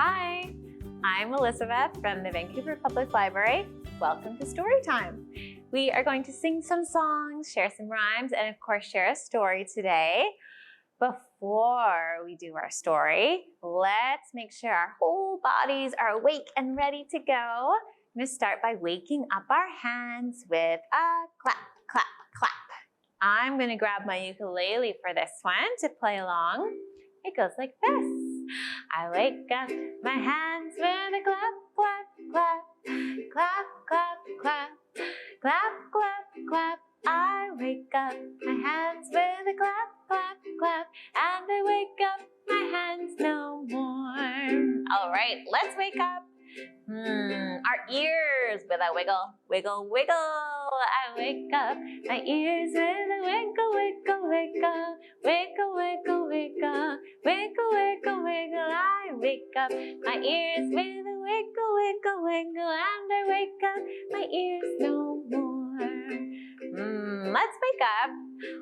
Hi, I'm Elizabeth from the Vancouver Public Library. Welcome to Storytime. We are going to sing some songs, share some rhymes, and of course share a story today. Before we do our story, let's make sure our whole bodies are awake and ready to go. I'm going to start by waking up our hands with a clap, clap, clap. I'm going to grab my ukulele for this one to play along. It goes like this. I wake up my hands with a clap, clap, clap. Clap, clap, clap. Clap, clap, clap. I wake up my hands with a clap, clap, clap. And I wake up my hands no more. All right, let's wake up. Our ears with a wiggle, wiggle, wiggle. I wake up my ears with a wiggle, wiggle, wiggle. Wiggle, wiggle, wiggle. Wiggle, wiggle, wiggle. I wake up my ears with a wiggle, wiggle, wiggle. And I wake up my ears no more. Let's wake up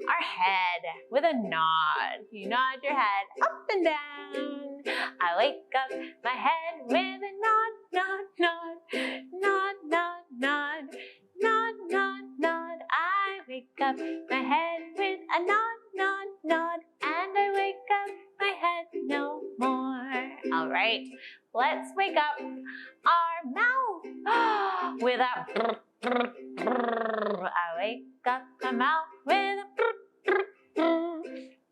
our head with a nod. You nod your head up and down. I wake up my head with a nod, nod, nod. Nod, nod, nod. Nod, nod, nod. I wake up my head with a nod, nod, nod. And I wake up my head no more. All right, let's wake up our mouth with a brr, brr, brr. I wake up my mouth with a brr, brr, brr,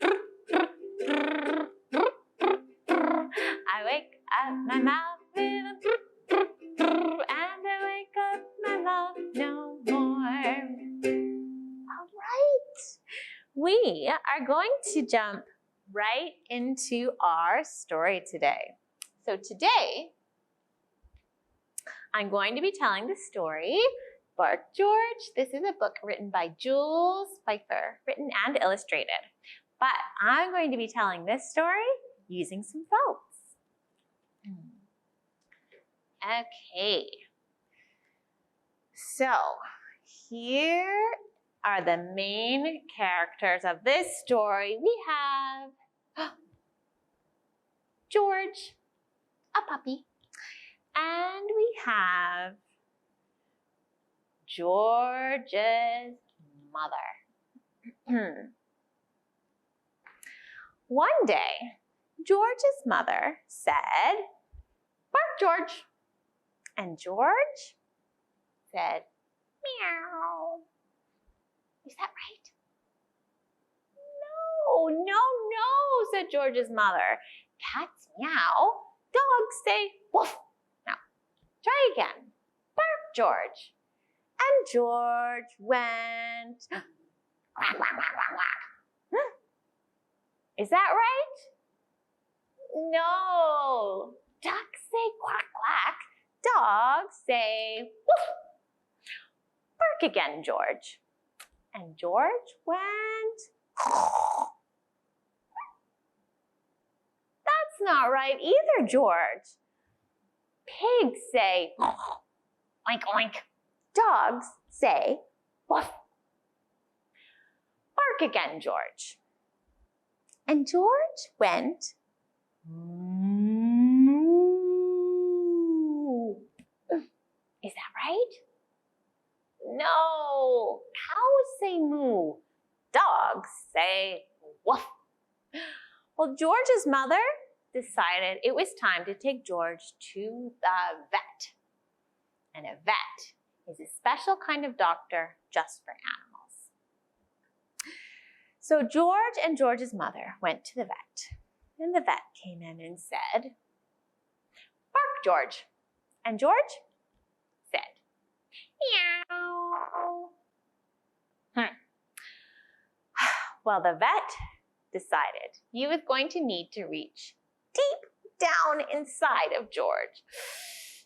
brr, brr, brr, brr, brr. I wake up my mouth with a brr, brr, brr, and I wake up my mouth no more. All right, we are going to jump right into our story today. So today, I'm going to be telling the story Bark George. This is a book written by Jules Pfeiffer, written and illustrated. But I'm going to be telling this story using some quotes. Okay. So here are the main characters of this story. We have George, a puppy, and we have George's mother. One day, George's mother said, "Bark, George." And George said, "Meow." Is that right? No, no, no, said George's mother. Cats meow, dogs say woof. Now, try again. Bark, George. And George went quack, quack, quack, quack, quack. Is that right? No. Ducks say quack, quack. Dogs say woof. Bark again, George. And George went. That's not right either, George. Pigs say oink, oink. Dogs say woof. Bark again, George. And George went moo. Is that right? No. Cows say moo. Dogs say woof. Well, George's mother decided it was time to take George to the vet. And a vet is a special kind of doctor just for animals. So George and George's mother went to the vet. And the vet came in and said, "Bark, George." And George said, "Meow." Well, the vet decided he was going to need to reach deep down inside of George.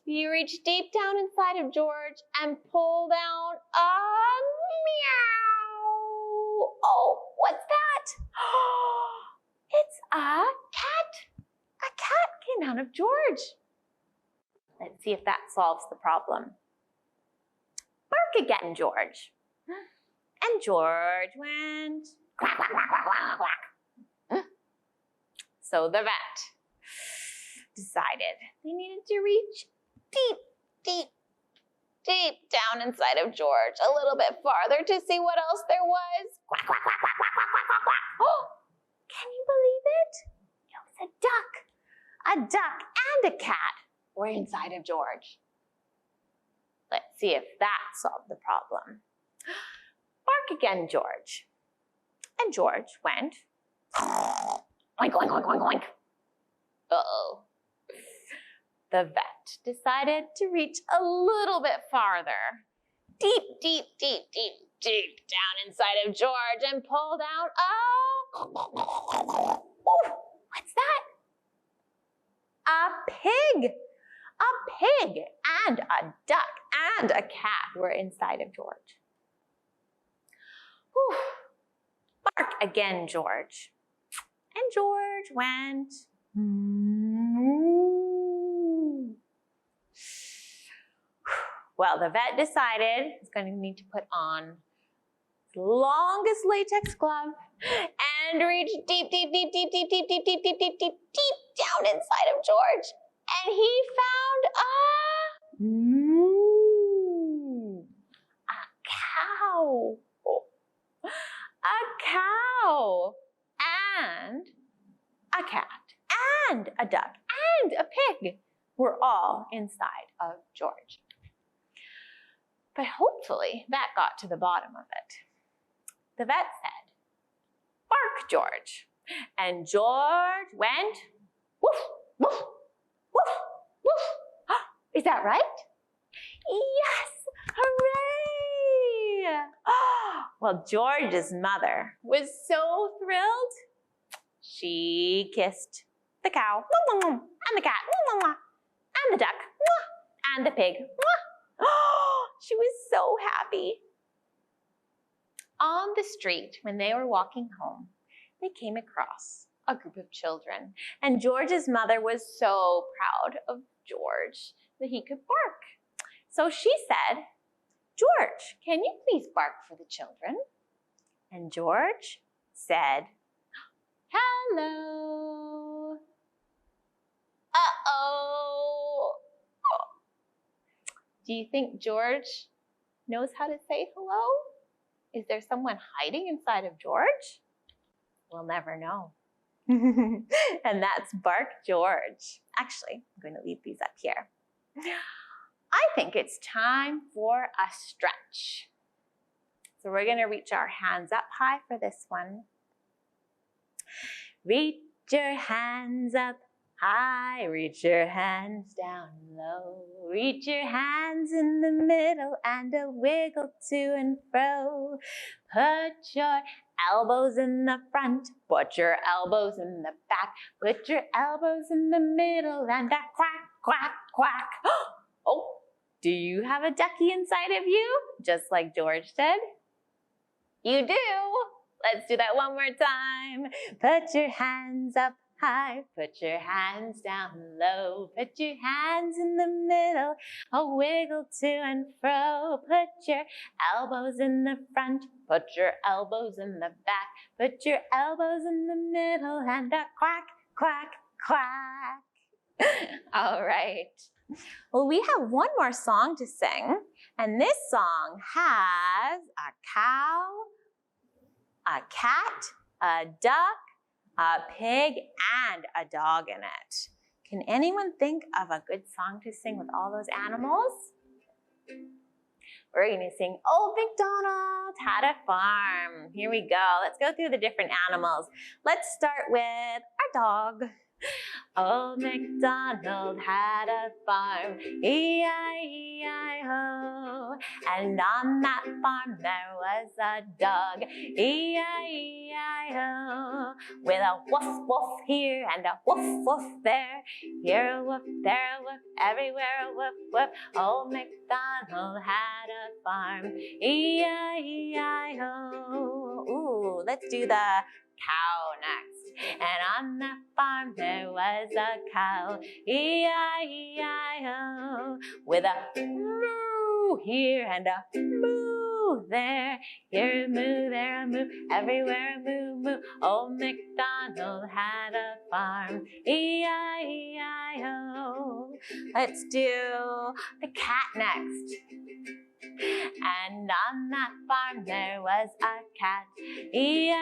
You reach deep down inside of George and pull down a meow. Oh, what's that? It's a cat. A cat came out of George. Let's see if that solves the problem. Bark again, George. And George went quack, quack, quack, quack, quack, quack. So the vet decided they needed to reach deep, deep, deep down inside of George, a little bit farther to see what else there was. Quack, quack, quack, quack, quack, quack, quack, quack. Oh, can you believe it? It was a duck. A duck and a cat were inside of George. Let's see if that solved the problem. Bark again, George. And George went oink, oink, oink, oink, oink. Uh-oh. The vet decided to reach a little bit farther. Deep, deep, deep, deep, deep down inside of George and pulled out a... Ooh, what's that? A pig. A pig and a duck and a cat were inside of George. Whew. Bark again, George. And George went... Well, the vet decided he's going to need to put on his longest latex glove and reach deep, deep, deep, deep, deep, deep, deep, deep, deep, deep, deep, deep down inside of George. And he found a cow. A cow and a cat and a duck and a pig were all inside of George. But hopefully that got to the bottom of it. The vet said, bark, George. And George went, woof, woof, woof, woof. Is that right? Yes, hooray! Well, George's mother was so thrilled. She kissed the cow, and the cat, and the duck, and the pig. She was so happy. On the street, when they were walking home, they came across a group of children. And George's mother was so proud of George that he could bark. So she said, George, can you please bark for the children? And George said, hello. Uh-oh. Do you think George knows how to say hello? Is there someone hiding inside of George? We'll never know. And that's Bark George. Actually, I'm going to leave these up here. I think it's time for a stretch. So we're going to reach our hands up high for this one. Reach your hands up high, reach your hands down low. Reach your hands in the middle and a wiggle to and fro. Put your elbows in the front, put your elbows in the back, put your elbows in the middle and a quack, quack, quack. Oh, do you have a ducky inside of you? Just like George did? You do. Let's do that one more time. Put your hands up high, put your hands down low, put your hands in the middle, a wiggle to and fro. Put your elbows in the front, put your elbows in the back, put your elbows in the middle and a quack, quack, quack. All right. Well, we have one more song to sing, and this song has a cow, a cat, a duck, a pig, and a dog in it. Can anyone think of a good song to sing with all those animals? We're going to sing Old MacDonald Had a Farm. Here we go. Let's go through the different animals. Let's start with our dog. Old MacDonald had a farm, E-I-E-I-O. And on that farm there was a dog, E-I-E-I-O. With a woof woof here and a woof woof there. Here a woof, there a woof, everywhere a woof woof. Old MacDonald had a farm, E-I-E-I-O. Ooh, let's do the cow next. And on that farm there was a cow, E-I-E-I-O. With a moo here and a moo moo there. Here a moo, there a moo, everywhere a moo moo. Old MacDonald had a farm, E-I-E-I-O. Let's do the cat next. And on that farm there was a cat, E-I-E-I-O,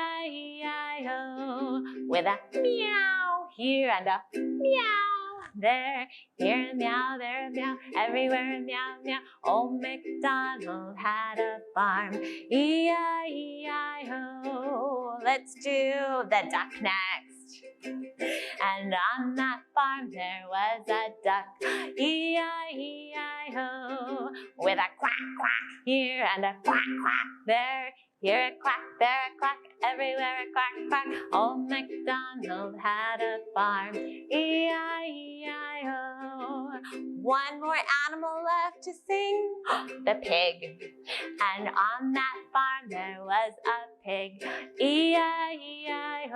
with a meow here and a meow there. Here a meow, there a meow, everywhere a meow meow. Old MacDonald had a farm, E-I-E-I-O. Let's do the duck next. And on that farm there was a duck, E-I-E-I-O, with a quack quack here and a quack quack there. Here a quack, there a quack, everywhere a quack quack. Old MacDonald had a farm, E-I-E-I-O. One more animal left to sing, the pig. And on that farm there was a pig, E-I-E-I-O,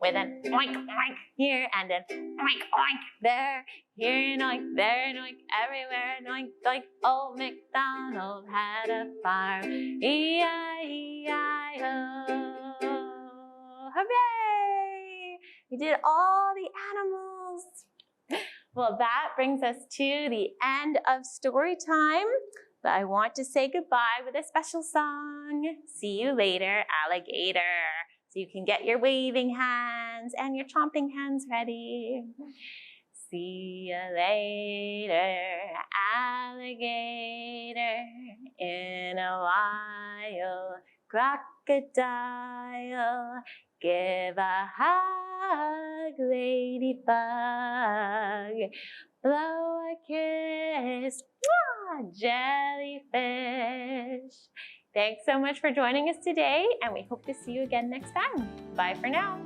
with an oink oink here and an oink oink there. Here an oink, there an oink, everywhere an oink oink. Old MacDonald had a farm, E-I-E-I-O. Hooray! We did all the animals. Well, that brings us to the end of story time. But I want to say goodbye with a special song. See you later, alligator. So you can get your waving hands and your chomping hands ready. See you later, alligator. In a while, crocodile. Give a hug, ladybug. Blow a kiss, jellyfish. Thanks so much for joining us today, and we hope to see you again next time. Bye for now.